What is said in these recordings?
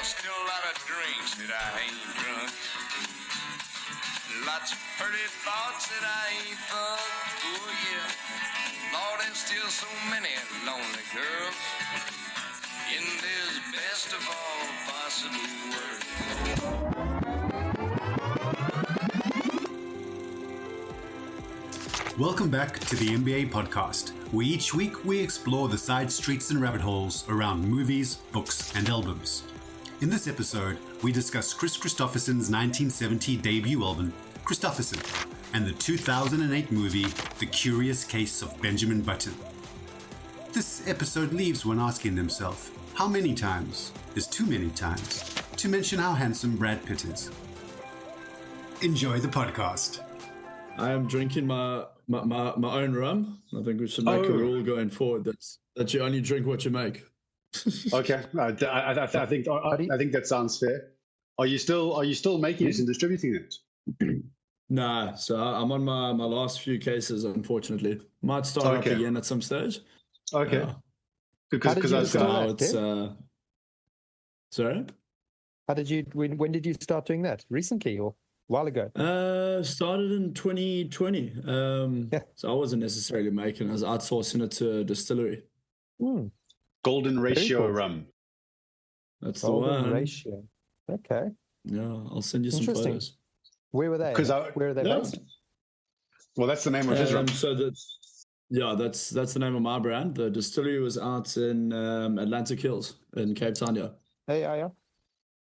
still a lot of drinks that I ain't drunk. Lots of pretty thoughts that I ain't fucked. Oh yeah, Lord, there's still so many lonely girls in this best of all possible worlds. Welcome back to the NBA podcast, where each week we explore the side streets and rabbit holes around movies, books, and albums. In this episode, we discuss Kris Kristofferson's 1970 debut album, Kristofferson, and the 2008 movie, The Curious Case of Benjamin Button. This episode leaves one asking themselves, how many times is too many times to mention how handsome Brad Pitt is? Enjoy the podcast. I am drinking my own rum. I think we should make a rule going forward that you only drink what you make. Okay, I think that sounds fair. Are you still making it and distributing it? Nah, so I'm on my last few cases, unfortunately. Might start up again at some stage. Okay. Because I started. Sorry. How did you? When did you start doing that? Recently or a while ago? Started in 2020. So I wasn't necessarily making it. I was outsourcing it to a distillery. Golden Ratio cool. rum. That's Golden the one. Ratio. Okay. Yeah, I'll send you some photos. Where were they? Where are they based? Well, that's the name of his rum. So that's the name of my brand. The distillery was out in Atlantic Hills in Cape Town. Yeah.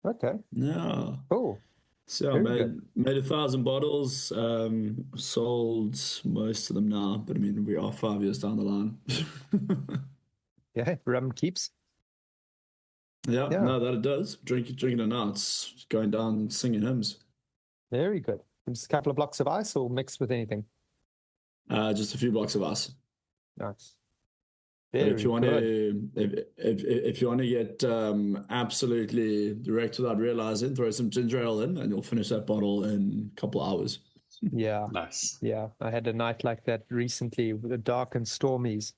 Okay. Yeah. Cool. So I made 1,000 bottles, sold most of them now, but I mean, we are 5 years down the line. Yeah, rum keeps. Yeah, no, that it does. Drinking it now, it's going down singing hymns. Very good. Just a couple of blocks of ice or mixed with anything? Just a few blocks of ice. Nice. If you want to get absolutely direct without realizing, throw some ginger ale in, and you'll finish that bottle in a couple hours. Yeah. Nice. Yeah, I had a night like that recently with the dark and stormies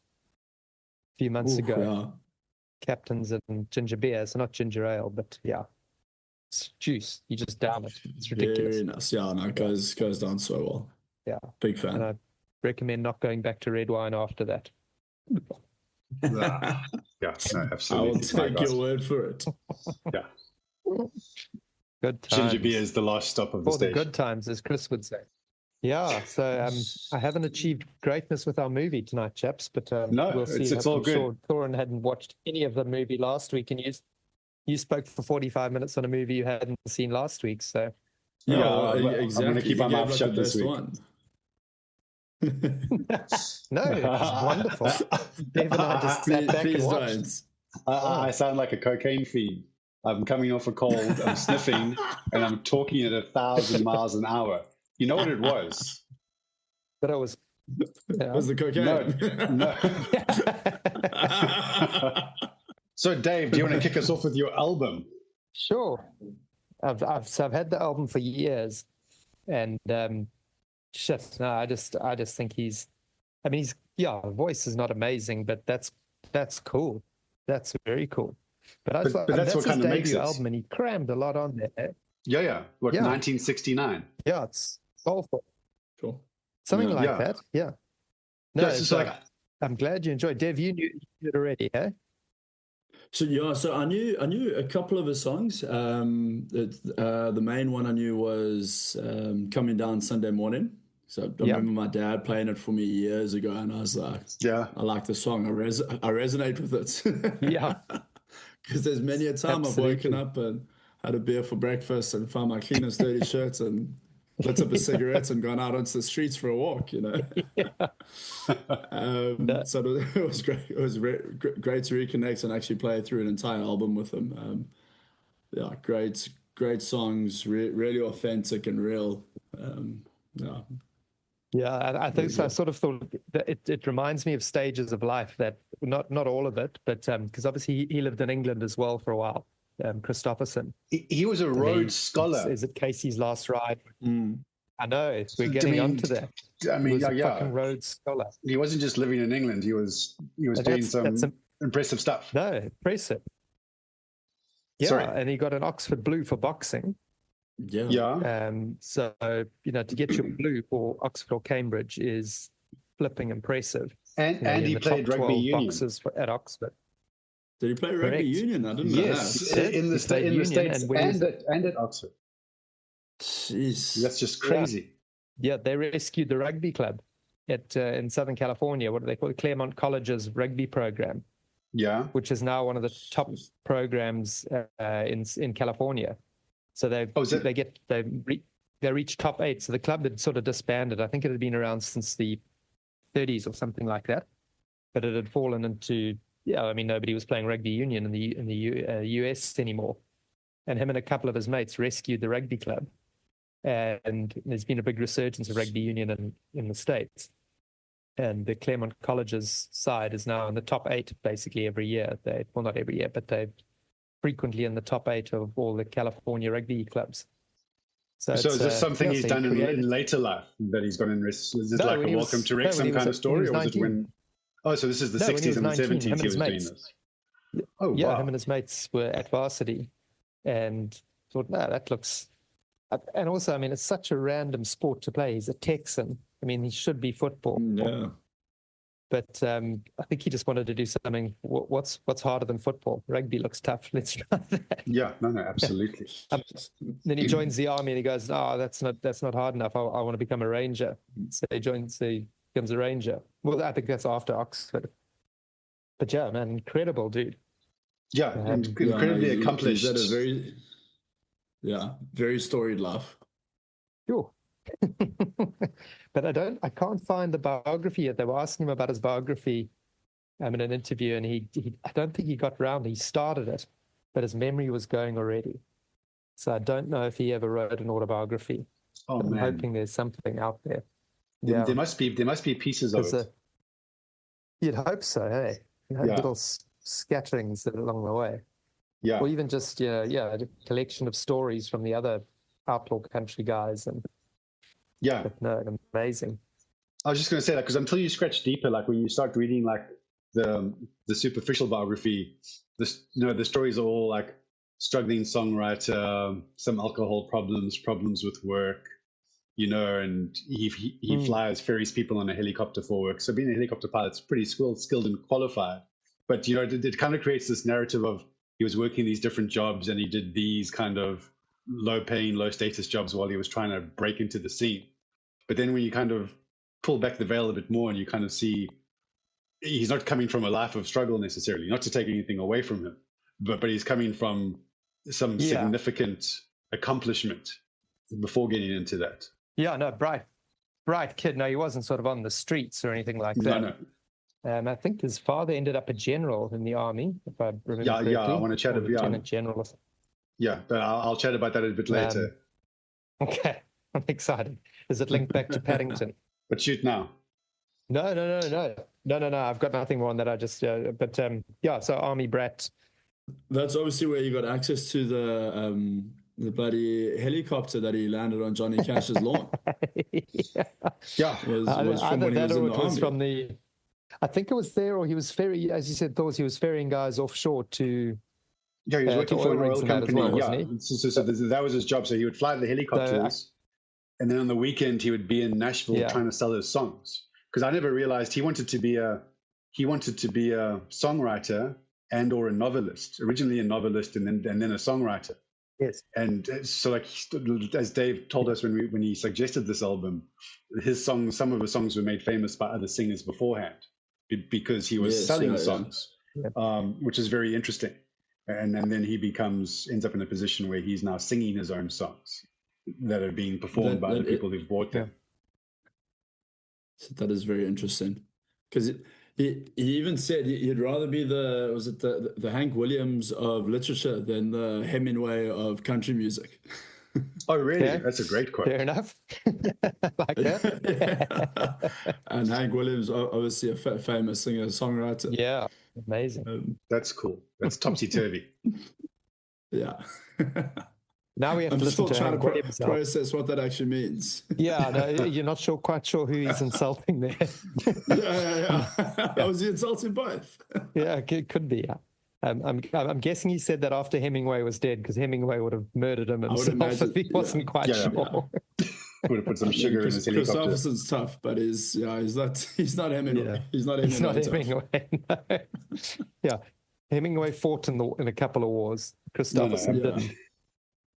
a few months ago. Yeah. Captains and ginger beer, so not ginger ale, but yeah, it's juice. You just down it. It's ridiculous. Very nice. Yeah, no, it goes down so well. Yeah, big fan. And I recommend not going back to red wine after that. Yeah, no, absolutely. I will take your word for it. Yeah. Good times. Ginger beer is the last stop of the station. The good times, as Chris would say. Yeah, so I haven't achieved greatness with our movie tonight, chaps, but we'll see. It's all good. Sure Thorin hadn't watched any of the movie last week, and you spoke for 45 minutes on a movie you hadn't seen last week, so... Yeah, exactly. I'm going to keep my mouth shut this week. No, it's wonderful. Dave and I just sat back and watched. I sound like a cocaine fiend. I'm coming off a cold, I'm sniffing, and I'm talking at 1,000 miles an hour. You know what it was? But it was... Yeah. Was the cocaine? No. So, Dave, do you want to kick us off with your album? Sure. I've had the album for years, and I just think his voice is not amazing, but that's cool. That's very cool. But that's what kind of makes it. Album, and he crammed a lot on there. Yeah. 1969. Yeah, it's soulful. Cool. Something like that. Yeah. No, I'm glad you enjoyed. Dev, you knew it already, eh? So I knew a couple of his songs. The main one I knew was "Coming Down Sunday Morning." So I remember my dad playing it for me years ago, and I was like, "Yeah, I like the song. I resonate with it." Yeah, because there's many a time I've woken up and had a beer for breakfast and found my clean and sturdy shirts and lit up a cigarette and gone out onto the streets for a walk, So it was great. It was great to reconnect and actually play through an entire album with him. Great songs, really authentic and real. I think so. I sort of thought that it reminds me of stages of life, that not all of it, but because obviously he lived in England as well for a while. Kristofferson. He was a Rhodes Scholar. Is it Casey's Last Ride? I know. We're getting onto that. I mean, he was a fucking Rhodes Scholar. He wasn't just living in England. He was doing some impressive stuff. No, impressive. Yeah, Sorry. and he got an Oxford Blue for boxing. Yeah. Yeah. So, to get your blue for Oxford or Cambridge is flipping impressive. And You're he in the played top rugby 12 union. boxers at Oxford. Did he play rugby Correct. union? I didn't Yes, know in the He played union, States and where was it? and at Oxford. that. Jeez. That's just crazy. Yeah, they rescued the rugby club at in Southern California. What do they call it? Claremont College's rugby program, Yeah. which is now one of the top programs in California. So they reached top 8. So the club had sort of disbanded. I think it had been around since the 30s or something like that, but it had fallen into nobody was playing rugby union in the US anymore. And him and a couple of his mates rescued the rugby club. And there's been a big resurgence of rugby union in the States. And the Claremont College's side is now in the top 8 basically every year. Not every year, but they're frequently in the top 8 of all the California rugby clubs. So is this something he's done in later life that he's gone in? Is this like a welcome to Rick kind of story? Or was it when? Oh, so this is the 60s and the 70s he was doing this. Oh, yeah, wow. him and his mates were at varsity and thought, no, that looks... And also, it's such a random sport to play. He's a Texan. He should be football. Yeah. But I think he just wanted to do something. What's harder than football? Rugby looks tough. Let's try that. Yeah, no, absolutely. Then he joins the army and he goes, "Oh, that's not hard enough. I want to become a ranger." So he becomes a ranger. Well, I think that's after Oxford. But yeah, man, incredible dude. Yeah, incredibly accomplished. He's had a very storied life. Sure. But I can't find the biography yet. They were asking him about his biography in an interview, and I don't think he got round. He started it, but his memory was going already. So I don't know if he ever wrote an autobiography. Oh, I'm man. hoping there's something out there. Yeah. There must be pieces of it. You'd hope so, hey? Little scatterings along the way. Yeah. Or even just a collection of stories from the other outlaw country guys. But no, amazing. I was just going to say that because until you scratch deeper, like when you start reading like the superficial biography, the stories are all like struggling songwriter, some alcohol problems with work, and he flies, ferries people on a helicopter for work. So being a helicopter pilot's pretty skilled and qualified. But it kind of creates this narrative of he was working these different jobs and he did these kind of low-paying, low-status jobs while he was trying to break into the scene. But then when you kind of pull back the veil a bit more and you kind of see he's not coming from a life of struggle necessarily, not to take anything away from him, but he's coming from some significant accomplishment before getting into that. Yeah, no, bright kid. No, he wasn't sort of on the streets or anything like that. No. I think his father ended up a general in the army, if I remember correctly. Yeah, I want to chat about Lieutenant General. Yeah, but I'll chat about that a bit later. Okay, I'm excited. Is it linked back to Paddington? But shoot now. No. I've got nothing more on that. I just, so Army brat. That's obviously where you got access to the bloody helicopter that he landed on Johnny Cash's lawn. Yeah. Was from when he was in the army. From the... I think it was there, or he was ferrying, as you said, he was ferrying guys offshore to... Yeah, he was working for an oil company. Well, so that was his job. So he would fly the helicopters, and then on the weekend he would be in Nashville trying to sell his songs. Because I never realized he wanted to be a songwriter and or a novelist. Originally a novelist, and then a songwriter. Yes. And so, like as Dave told us when he suggested this album, some of his songs were made famous by other singers beforehand because he was selling songs, which is very interesting. And then he ends up in a position where he's now singing his own songs that are being performed by the people who've bought them. So that is very interesting, because he even said he'd rather be the Hank Williams of literature than the Hemingway of country music. Oh, really? Okay. That's a great quote. Fair enough. Like that. And Hank Williams, obviously a famous singer-songwriter. Yeah, amazing. That's cool. That's topsy-turvy. Yeah. Now we have to listen to Hank Williams. Process what that actually means. Yeah, no, you're not quite sure who he's insulting there. Yeah. Was he insulting both? Yeah, it could be. Yeah. I'm guessing he said that after Hemingway was dead, because Hemingway would have murdered him would himself imagine, if he wasn't quite Yeah, sure. Would have put some sugar in his helicopter. Kristofferson's tough, but he's not Hemingway. Yeah. He's not He's not Hemingway. Tough. Hemingway. No. Yeah, Hemingway fought in a couple of wars. Kristofferson Yeah. didn't.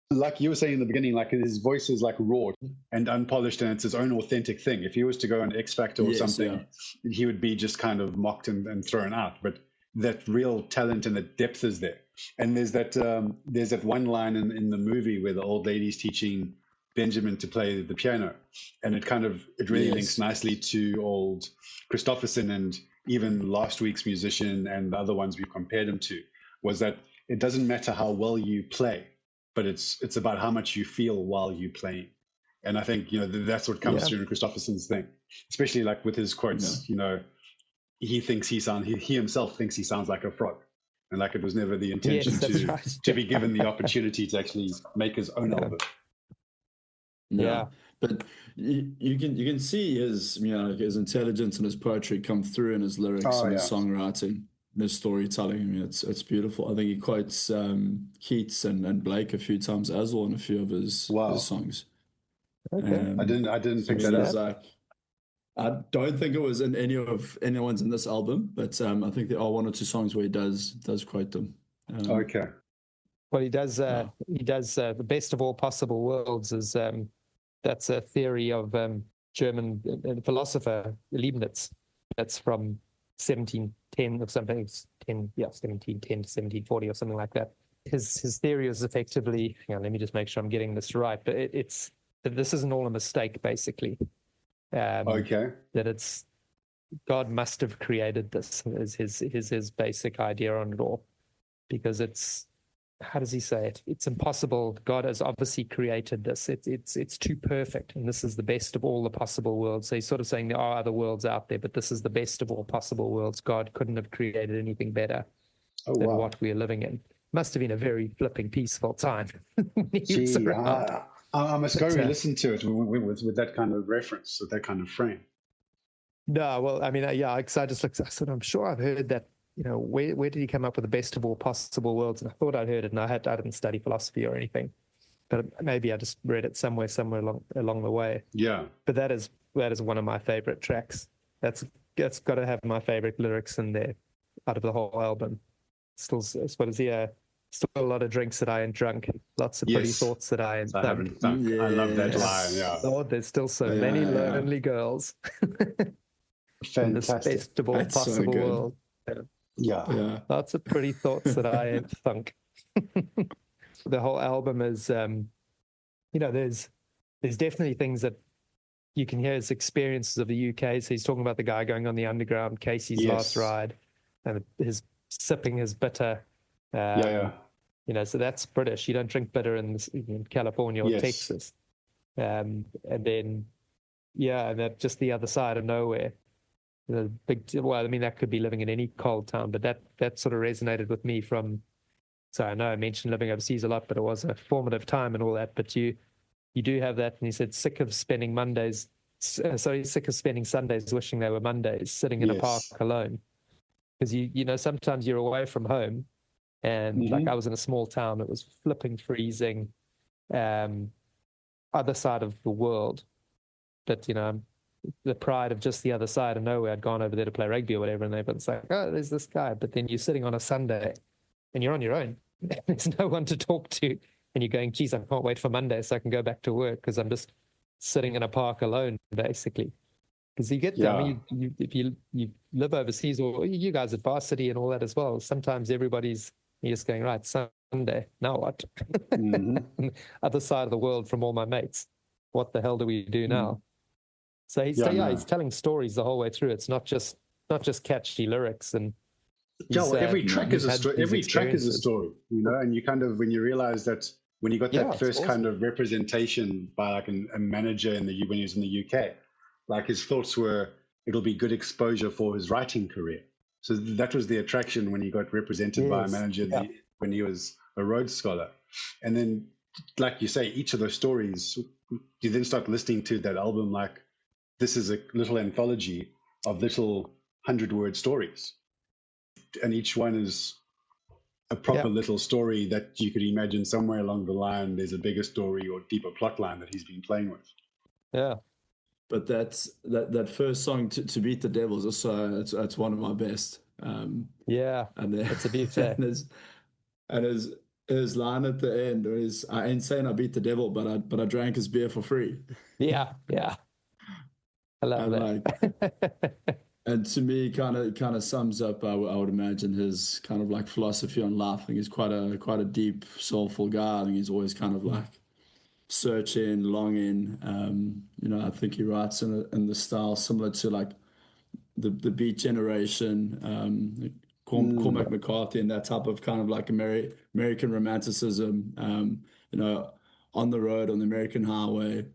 Like you were saying in the beginning, like his voice is like raw and unpolished, and it's his own authentic thing. If he was to go on X Factor or something, he would be just kind of mocked and thrown out. But that real talent and the depth is there. And there's that one line in the movie where the old lady's teaching Benjamin to play the piano, and it really links nicely to old Kristofferson, and even last week's musician and the other ones we've compared him to, was that it doesn't matter how well you play, but it's about how much you feel while you playing. And I think, that's what comes through in Kristofferson's thing, especially like with his quotes. He himself thinks he sounds like a frog, and like it was never the intention to be given the opportunity to actually make his own album. Yeah. But you can see his his intelligence and his poetry come through in his lyrics and his songwriting and his storytelling. I mean, it's beautiful. I think he quotes Keats and Blake a few times as well in a few of his songs. Okay. I didn't pick that up. Like, I don't think it was in anyone's in this album, but I think there are one or two songs where he does quote them. Okay. Well, he does. He does the best of all possible worlds. That's a theory of German philosopher Leibniz. That's from 1710 or something. 1710 to 1740 or something like that. His theory is effectively. Hang on, let me just make sure I'm getting this right. But this isn't all a mistake, basically. Okay. That it's God must have created this is his basic idea on it all, because it's, how does he say it? It's impossible. God has obviously created this. It's too perfect, and this is the best of all the possible worlds. So he's sort of saying there are other worlds out there, but this is the best of all possible worlds. God couldn't have created anything better than what we're living in. Must have been a very flipping peaceful time. I must go re-listen to it with that kind of reference, with that kind of frame. No, well, I mean, because I just looked. I said, I'm sure I've heard that. Where did he come up with the best of all possible worlds? And I thought I'd heard it, and I didn't study philosophy or anything, but maybe I just read it somewhere along the way. Yeah. But that is one of my favorite tracks. That's got to have my favorite lyrics in there out of the whole album. Still, what is he? Still a lot of drinks that I ain't drunk. Lots of pretty thoughts that I ain't thunk. Yes. I love that line. Yeah. Lord, there's still so many lonely girls. Fantastic. In this best of all possible world. Yeah. Lots of pretty thoughts that I ain't thunk. The whole album is, there's definitely things that you can hear his experiences of the UK. So he's talking about the guy going on the underground, Casey's last ride, and his sipping his bitter. So that's British. You don't drink bitter in California or Texas. And then, and that just the other side of nowhere. The big, that could be living in any cold town, but that sort of resonated with me from. So I know I mentioned living overseas a lot, but it was a formative time and all that. But you do have that, and he said sick of spending Sundays wishing they were Mondays, sitting in a park alone, because sometimes you're away from home. And like I was in a small town, it was flipping freezing, other side of the world. But, the pride of just the other side of nowhere, I'd gone over there to play rugby or whatever, and everyone's like, oh, there's this guy. But then you're sitting on a Sunday and you're on your own. There's no one to talk to. And you're going, geez, I can't wait for Monday so I can go back to work because I'm just sitting in a park alone, basically. Because you get there, if you live overseas, or you guys at varsity and all that as well, sometimes you're just going, right, Sunday, now what? Other side of the world from all my mates. What the hell do we do now? So he's telling stories the whole way through. It's not just catchy lyrics. And every track is a story. Every track is a story, and you kind of, when you realize that when you got that first kind of representation by like a manager when he was in the UK, like his thoughts were, it'll be good exposure for his writing career. So that was the attraction when he got represented by a manager when he was a Rhodes Scholar. And then, like you say, each of those stories, you then start listening to that album like this is a little anthology of little 100-word stories. And each one is a proper little story that you could imagine somewhere along the line there's a bigger story or deeper plot line that he's been playing with. Yeah. But that first song to beat the Devils also it's one of my best. Yeah, and then, it's a beauty. and his line at the end is, "I ain't saying I beat the devil, but I drank his beer for free." Yeah. I love and that. and to me, kind of sums up, I would imagine, his kind of like philosophy on life. I think he's quite a deep, soulful guy. I think he's always kind of like searching, longing. I think he writes in the style similar to like the Beat Generation, Cormac McCarthy, and that type of kind of like American romanticism. On the road, on the American highway.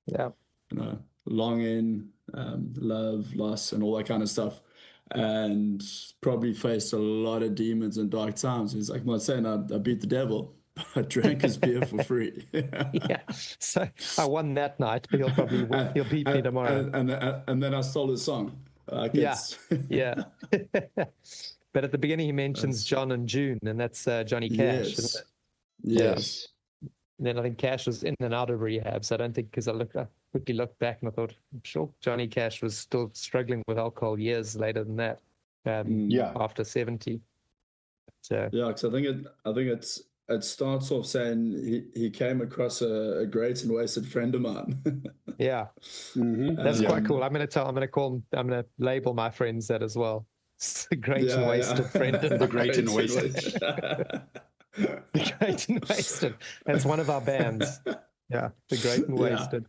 Yeah. Longing, love, loss, and all that kind of stuff. And probably faced a lot of demons and dark times. He's like, "I'm not saying I beat the devil, but I drank his beer for free." Yeah. So I won that night, but he'll beat me tomorrow. And then I stole his song. Yeah. But at the beginning, he mentions John and June, and that's Johnny Cash. Yes. Isn't it? Yes. And then I think Cash was in and out of rehab. So I don't think, because I quickly looked back and I thought, I'm sure Johnny Cash was still struggling with alcohol years later than that. After 70. So yeah, because I think it starts off saying he came across a great and wasted friend of mine. Yeah, that's quite cool. I'm going to label my friends that as well. It's the great and wasted friend. The great and wasted. The Great and Wasted. That's one of our bands. Yeah, The Great and Wasted.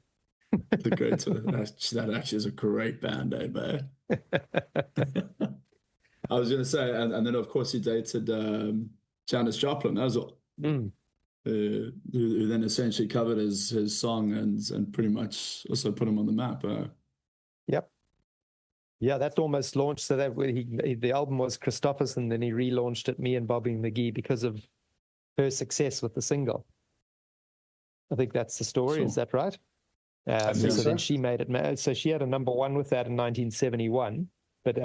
The Great. That actually is a great band name, man. I was going to say, and then of course he dated Janis Joplin. That was all. Who then essentially covered his song and pretty much also put him on the map. Yep. Yeah, that almost launched. So that the album was Kristofferson, then he relaunched it, Me and Bobby McGee, because of her success with the single. I think that's the story. Sure. Is that right? Then she made it. So she had a number one with that in 1971. But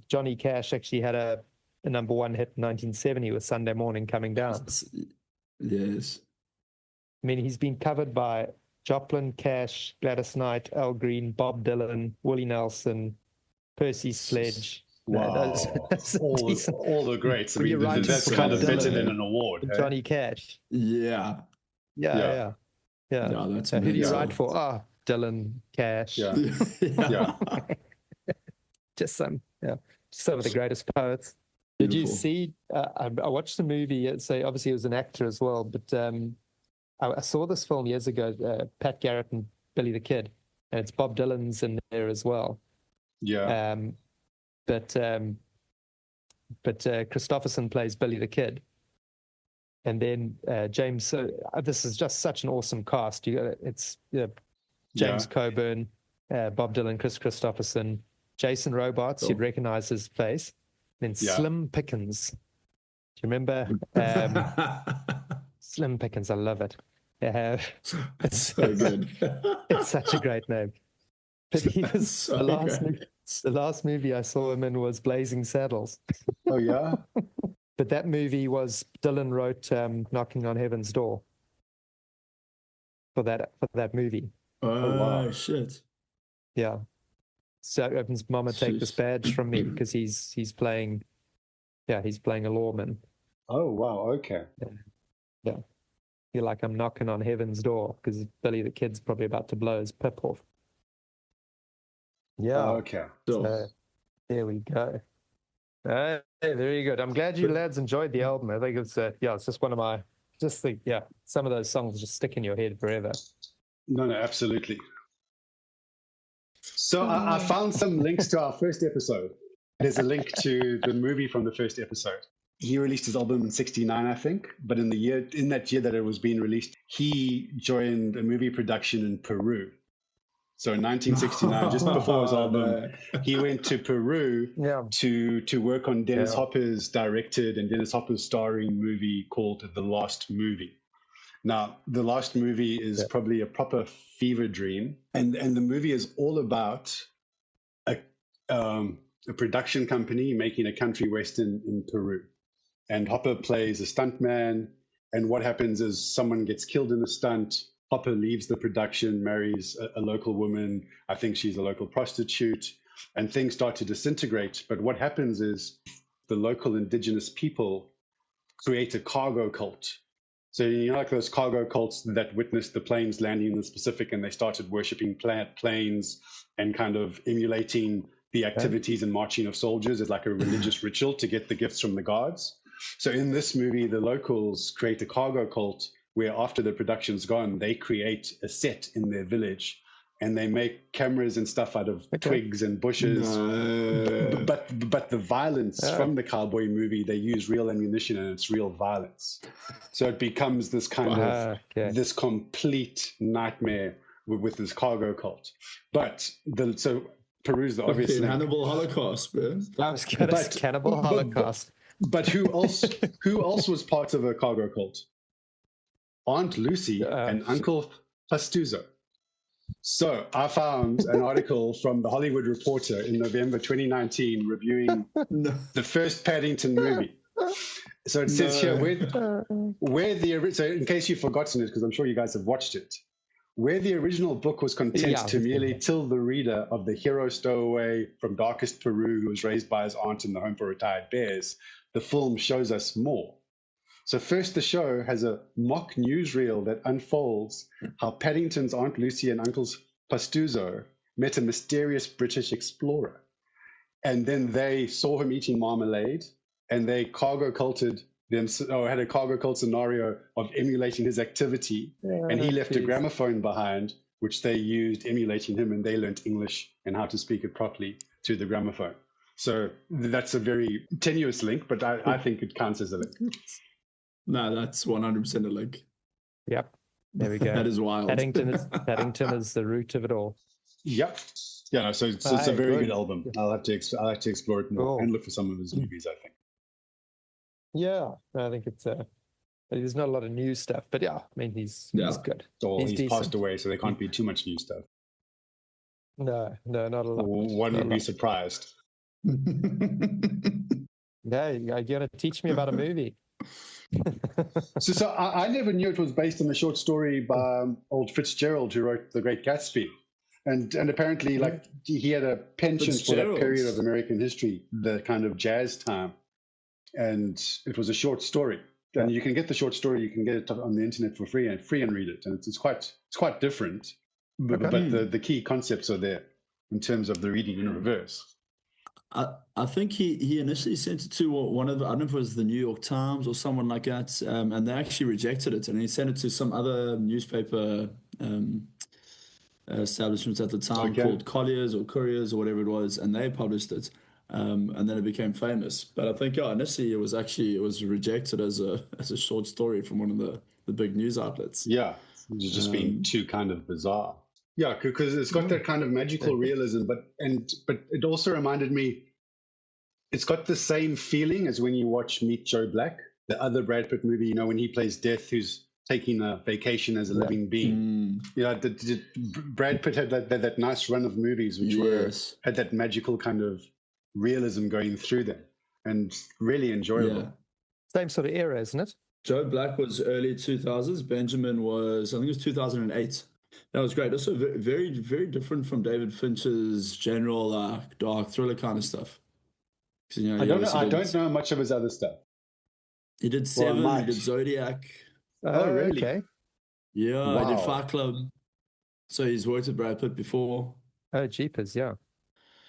Johnny Cash actually had a number one hit in 1970 with Sunday Morning Coming Down. Yes. I mean, he's been covered by Joplin, Cash, Gladys Knight, Al Green, Bob Dylan, Willie Nelson, Percy Sledge. Wow. All the greats. I mean, that's kind of better than an award. Johnny Cash. Yeah. Yeah, that's who do you write for? Dylan, Cash. Yeah. Just some of the greatest poets. Did you see? I watched the movie. So obviously, he was an actor as well. But I saw this film years ago. Pat Garrett and Billy the Kid, and it's Bob Dylan's in there as well. Yeah. But Kristofferson plays Billy the Kid, and then James. So this is just such an awesome cast. It's James Coburn, Bob Dylan, Kris Kristofferson, Jason Robards. You'd recognize his face. Then Slim Pickens. Do you remember Slim Pickens? I love it. It's so good. It's such a great name. But he was the last movie I saw him in was Blazing Saddles. Oh yeah. But that movie was Dylan wrote Knocking on Heaven's Door for that movie. Oh wow. Shit. Yeah. So opens Mama Take This Badge from Me, because he's playing a lawman. Oh wow, okay. Yeah. You're like, I'm knocking on heaven's door, because Billy the Kid's probably about to blow his pip off. Yeah. Oh, okay. So, there we go. Hey, very good. I'm glad you lads enjoyed the album. I think it's it's just one of my some of those songs just stick in your head forever. No, absolutely. So I found some links to our first episode. There's a link to the movie from the first episode. He released his album in '69, I think, but in that year that it was being released, he joined a movie production in Peru. So in 1969, just before his album, he went to Peru to work on Dennis Hopper's directed and Dennis Hopper's starring movie called The Last Movie. Now, The Last Movie is probably a proper fever dream, and the movie is all about a production company making a country western in Peru. and Hopper plays a stuntman. And what happens is someone gets killed in the stunt. Hopper leaves the production, marries a local woman. I think she's a local prostitute, and things start to disintegrate. But what happens is the local indigenous people create a cargo cult. So, you know, like those cargo cults that witnessed the planes landing in the Pacific, and they started worshiping planes and kind of emulating the activities and marching of soldiers as like a religious ritual to get the gifts from the gods. So in this movie, the locals create a cargo cult where after the production's gone, they create a set in their village and they make cameras and stuff out of twigs and bushes. No. But the violence from the cowboy movie, they use real ammunition and it's real violence. So it becomes this kind of this complete nightmare with this cargo cult. But so Peru's the obvious Hannibal Holocaust, bro. I was going to say Cannibal Holocaust. But who else was part of a cargo cult? Aunt Lucy and Uncle Pastuzo. So I found an article from the Hollywood Reporter in November 2019 reviewing the first Paddington movie. So it says here so in case you've forgotten it, because I'm sure you guys have watched it, where the original book was content to merely tell the reader of the hero stowaway from darkest Peru who was raised by his aunt in the home for retired bears, the film shows us more. So first, the show has a mock newsreel that unfolds how Paddington's Aunt Lucy and Uncle Pastuzo met a mysterious British explorer. And then they saw him eating marmalade, and they cargo culted them, or had a cargo cult scenario of emulating his activity. And he left a gramophone behind, which they used emulating him, and they learned English and how to speak it properly to the gramophone. So that's a very tenuous link, but I think it counts as a link. No, that's 100% a link. Yep. There we go. That is wild. Paddington is the root of it all. Yep. Yeah, so it's a very good album. I'll have to explore it more and look for some of his movies, I think. Yeah, I think it's there's not a lot of new stuff, but yeah, I mean he's good. Oh, he's passed away, so there can't be too much new stuff. No, not a lot. One would be surprised. Yeah, you're gonna teach me about a movie. So I never knew it was based on a short story by old Fitzgerald, who wrote The Great Gatsby, and apparently like he had a penchant for that period of American history, the kind of jazz time, and it was a short story. And you can get the short story, you can get it on the internet for free and read it, and it's quite different, but the key concepts are there in terms of the reading in reverse. I think he initially sent it to one of the, I don't know if it was the New York Times or someone like that, and they actually rejected it, and he sent it to some other newspaper establishments at the time called Colliers or Couriers or whatever it was, and they published it, and then it became famous. But I think initially it was rejected as a short story from one of the big news outlets. Yeah, it's just being too kind of bizarre. Yeah, because it's got that kind of magical realism, but it also reminded me, it's got the same feeling as when you watch Meet Joe Black, the other Brad Pitt movie, when he plays Death, who's taking a vacation as a living being. Brad Pitt had that nice run of movies which had that magical kind of realism going through them, and really enjoyable. Yeah. Same sort of era, isn't it? Joe Black was early 2000s. Benjamin was, I think it was 2008. That was great. Also very, very different from David Fincher's general dark thriller kind of stuff. I don't know much of his other stuff. He did Seven, he did Zodiac. Oh, really? Okay. Yeah, he did Fight Club. So he's worked with Brad Pitt before. Oh, jeepers, yeah.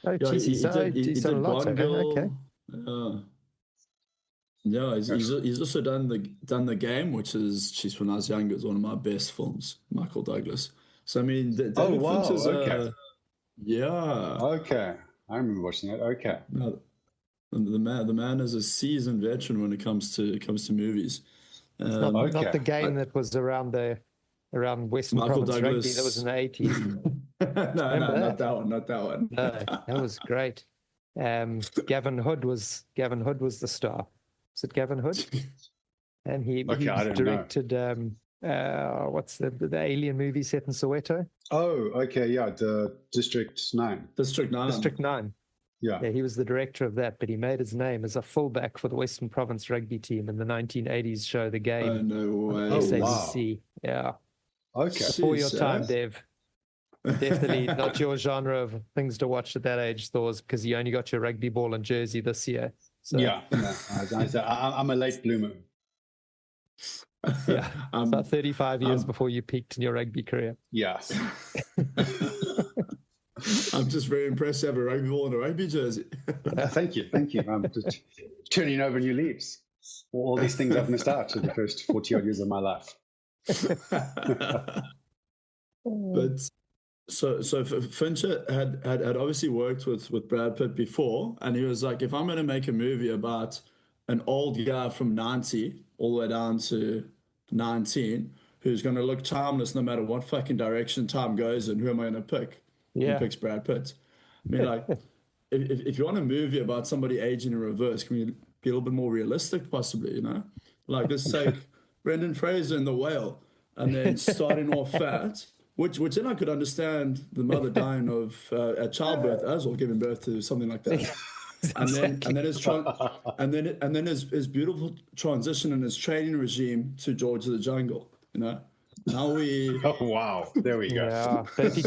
Oh, yeah, geez, he did Gone Girl. Okay. Yeah, he's also done the Game, which is when I was younger, is one of my best films. Michael Douglas. So I mean, David Fincher's, yeah. Okay, I remember watching that. Okay. No, the man is a seasoned veteran when it comes to movies. Not the Game that was around Western Michael Province Douglas. Rugby. That was in the 80s. no, not that one. No, that was great. Gavin Hood was the star. Is it Gavin Hood? And he directed what's the alien movie set in Soweto? Oh, okay, yeah, the District 9. District 9. Yeah. Yeah, he was the director of that, but he made his name as a fullback for the Western Province rugby team in the 1980s show The Game. Oh, no way. Oh, SABC. Yeah. Okay. Before your Jeez, time, eh? Dev. Definitely not your genre of things to watch at that age, Thors, because you only got your rugby ball and jersey this year. So, Yeah. No, I'm a late bloomer. yeah. About 35 years before you peaked in your rugby career. Yeah. I'm just very impressed to have a rugby ball and a rugby jersey. Thank you. I'm just turning over new leaves. All these things I've missed out in the first 40 odd years of my life. But so Fincher had obviously worked with Brad Pitt before, and he was like, if I'm going to make a movie about an old guy from 90 all the way down to 19 who's going to look timeless no matter what fucking direction time goes in, who am I going to pick? Yeah. He picks Brad Pitt. I mean, like, if you want a movie about somebody aging in reverse, can you be a little bit more realistic, possibly, you know? Like, let's take Brendan Fraser in The Whale, and then starting off fat, which then I could understand the mother dying of at childbirth as well, giving birth to something like that. And then his beautiful transition in his training regime to George of the Jungle, you know? Now we Oh, wow. There we go. Yeah. But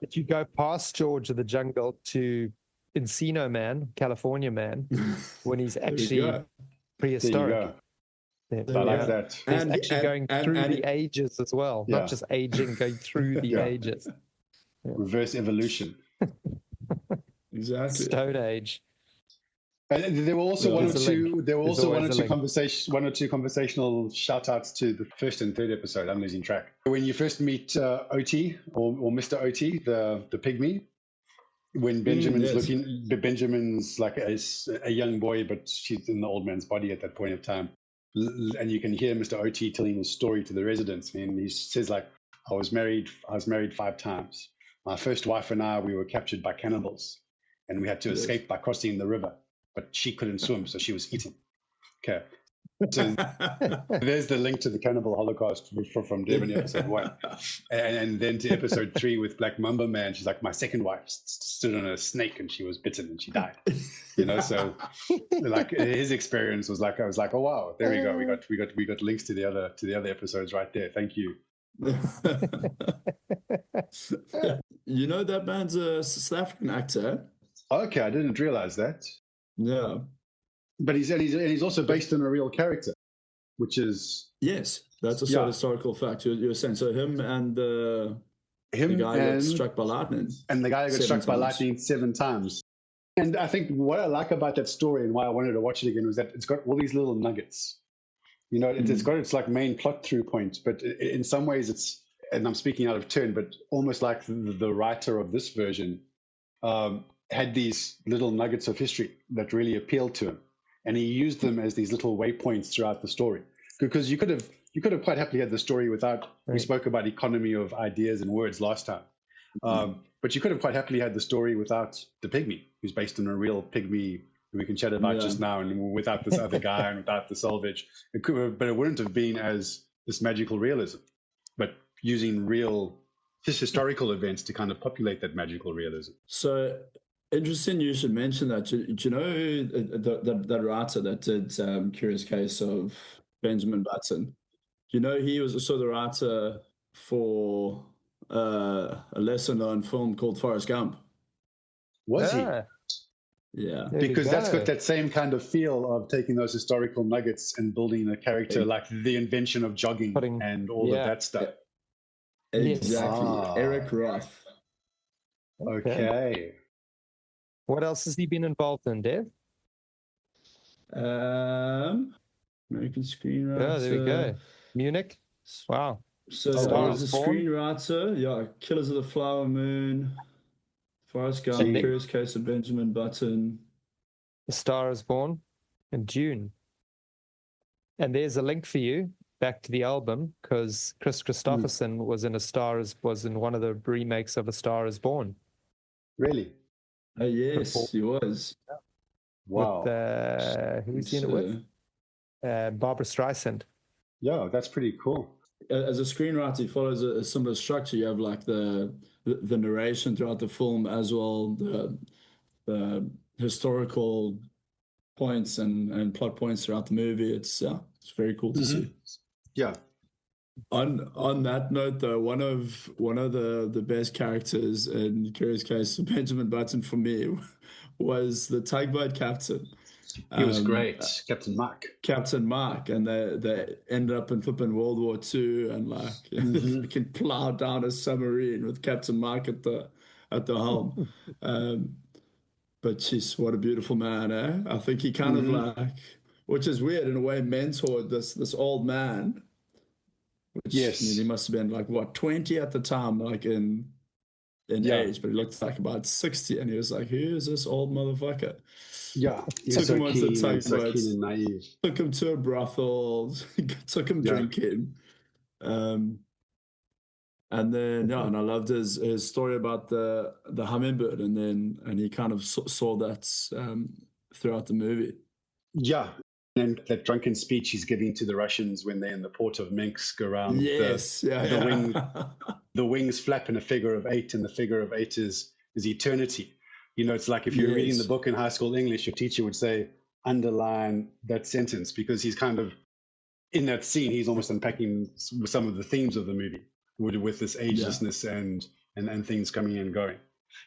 if you go past George of the Jungle to Encino Man, California Man, when he's actually prehistoric. There you go. I like that. He's actually going through the ages as well, Yeah. not just aging, going through the ages. Reverse evolution. exactly. Stone Age. And there were also one or two conversational shout outs to the first and third episode. I'm losing track. When you first meet OT or Mr. OT, the pygmy, when Benjamin's like a young boy, but she's in the old man's body at that point of time. And you can hear Mr. OT telling his story to the residents. And he says, like, I was married 5 times. My first wife and I, we were captured by cannibals, and we had to escape by crossing the river. But she couldn't swim, so she was eaten. Okay. So there's the link to the cannibal holocaust from Devon episode 1. And then to episode 3 with Black Mamba Man, she's like, my second wife stood on a snake and she was bitten and she died. You know, so like his experience was like, I was like, oh wow, there we go. We got links to the other episodes right there. Thank you. You know that man's a South African actor. Okay, I didn't realize that. Yeah. But he's also based on a real character, which is yes, that's a historical fact. You're saying so. Him and the guy got struck by lightning, and the guy who got struck by lightning 7 times. And I think what I like about that story and why I wanted to watch it again was that it's got all these little nuggets. You know, it's got its like main plot through points, but in some ways it's, and I'm speaking out of turn, but almost like the writer of this version had these little nuggets of history that really appealed to him. And he used them as these little waypoints throughout the story. Because you could have quite happily had the story without, we spoke about economy of ideas and words last time. But you could have quite happily had the story without the pygmy, who's based on a real pygmy who we can chat about just now, and without this other guy and without the salvage. But it wouldn't have been as this magical realism, but using real historical events to kind of populate that magical realism. So interesting you should mention that. Do you know that writer that did Curious Case of Benjamin Button? You know he was also the writer for a lesser-known film called Forrest Gump. Was he? Yeah. Because that's got that same kind of feel of taking those historical nuggets and building a character like the invention of jogging and all of that stuff. Exactly. Eric Roth. Okay. What else has he been involved in, Dev? American screenwriter. Oh, there we go. Munich. Wow. So he was a screenwriter. Killers of the Flower Moon, Forrest Gump, Curious Case of Benjamin Button. The Star is Born in June. And there's a link for you back to the album because Kris Kristofferson was in one of the remakes of A Star is Born. Really? Oh, yes, he was. Wow. With, who's he in it with? Barbara Streisand. Yeah, that's pretty cool. As a screenwriter, he follows a similar structure. You have like the narration throughout the film as well, historical points and plot points throughout the movie. It's very cool to see. Yeah. On that note, though, one of the best characters in Curious Case of Benjamin Button for me was the tugboat captain. He was great, Captain Mark. Captain Mark, and they ended up in flipping World War II, and like they can plow down a submarine with Captain Mark at the helm. But jeez, what a beautiful man, eh? I think he kind of like, which is weird in a way, mentored this old man. Which, yes, I mean, he must have been like what 20 at the time, like in age, but he looked like about 60, and he was like, "Who is this old motherfucker?" Yeah, took him onto the tugboat, and naive. Took him to a brothel, took him drinking, and then and I loved his story about the hummingbird, and he kind of saw that throughout the movie. Yeah. And that drunken speech he's giving to the Russians when they're in the port of Minsk around the wings flap in a figure of 8, and the figure of 8 is eternity. You know, it's like if you're reading the book in high school English, your teacher would say, underline that sentence, because he's kind of, in that scene, he's almost unpacking some of the themes of the movie with this agelessness and things coming and going.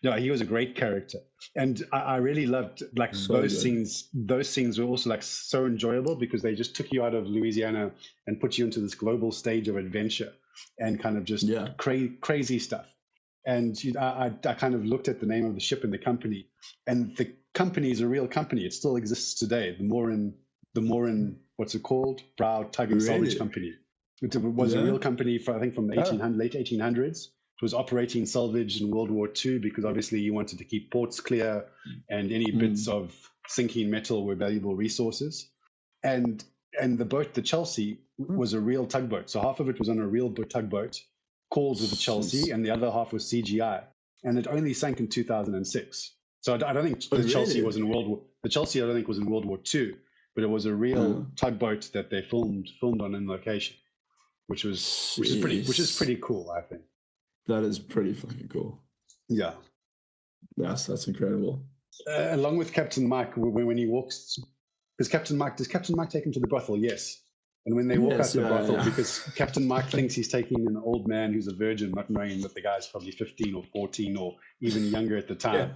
No, he was a great character, and I really loved those scenes. Those scenes were also like so enjoyable because they just took you out of Louisiana and put you into this global stage of adventure and kind of just crazy stuff. And I kind of looked at the name of the ship and the company, and the company is a real company. It still exists today. The Morin, what's it called? Brow Tug and Salvage Company. It was a real company from the late 1800s. It was operating salvage in World War II because obviously you wanted to keep ports clear, and any bits of sinking metal were valuable resources. And the boat, the Chelsea, was a real tugboat. So half of it was on a real tugboat called the Chelsea, and the other half was CGI. And it only sank in 2006. So I don't think the Chelsea was in World War. The Chelsea I don't think was in World War II, but it was a real tugboat that they filmed on in location, which is pretty cool, I think. That is pretty fucking cool. Yeah. Yes, that's incredible. Along with Captain Mike, when he walks, does Captain Mike take him to the brothel? Yes. And when they walk out the brothel, because Captain Mike thinks he's taking an old man who's a virgin, not knowing that the guy's probably 15 or 14 or even younger at the time.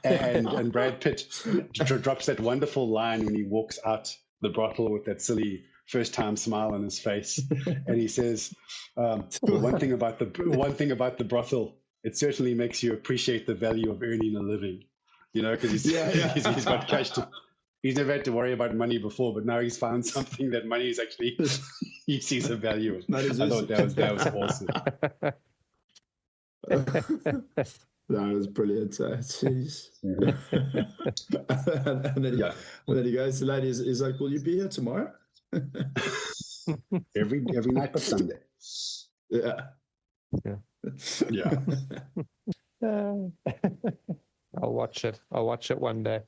And Brad Pitt drops that wonderful line when he walks out the brothel with that silly first-time smile on his face, and he says, "One thing about the brothel, it certainly makes you appreciate the value of earning a living." You know, because he's got cash to. He's never had to worry about money before, but now he's found something that money is actually he sees a value in. I thought that was awesome. That was brilliant. Jeez. and then he goes to the lady. He's like, "Will you be here tomorrow?" every night but Sunday. Yeah. I'll watch it one day.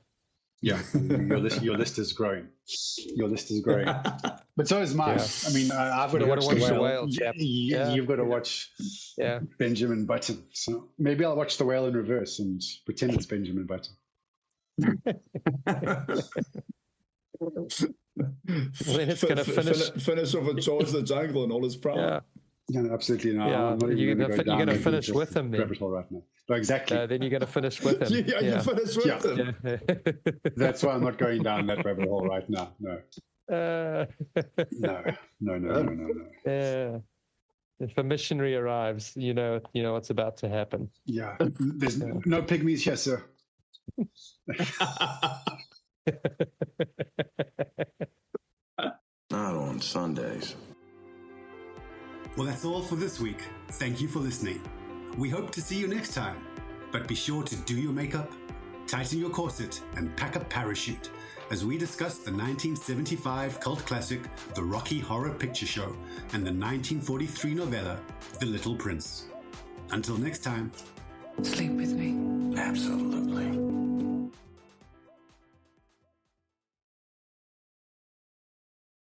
Yeah, your list is growing. But so is mine. I mean, I've got to watch the whale. You've got to watch Benjamin Button. So maybe I'll watch the whale in reverse and pretend it's Benjamin Button. Then it's going to finish off with George the Jungle and all his pride. Yeah. No, absolutely not. I'm not you're going to finish with him then. Right now. No, exactly. Then you're going to finish with him. You finish with him. That's why I'm not going down that rabbit hole right now. No. No. Yeah. If a missionary arrives, you know what's about to happen. Yeah. There's no pygmies here, sir. Not on Sundays. Well, that's all for this week. Thank you for listening. We hope to see you next time. But be sure to do your makeup, tighten your corset, and pack a parachute as we discuss the 1975 cult classic, The Rocky Horror Picture Show, and the 1943 novella, The Little Prince. Until next time. Sleep with me. Absolutely.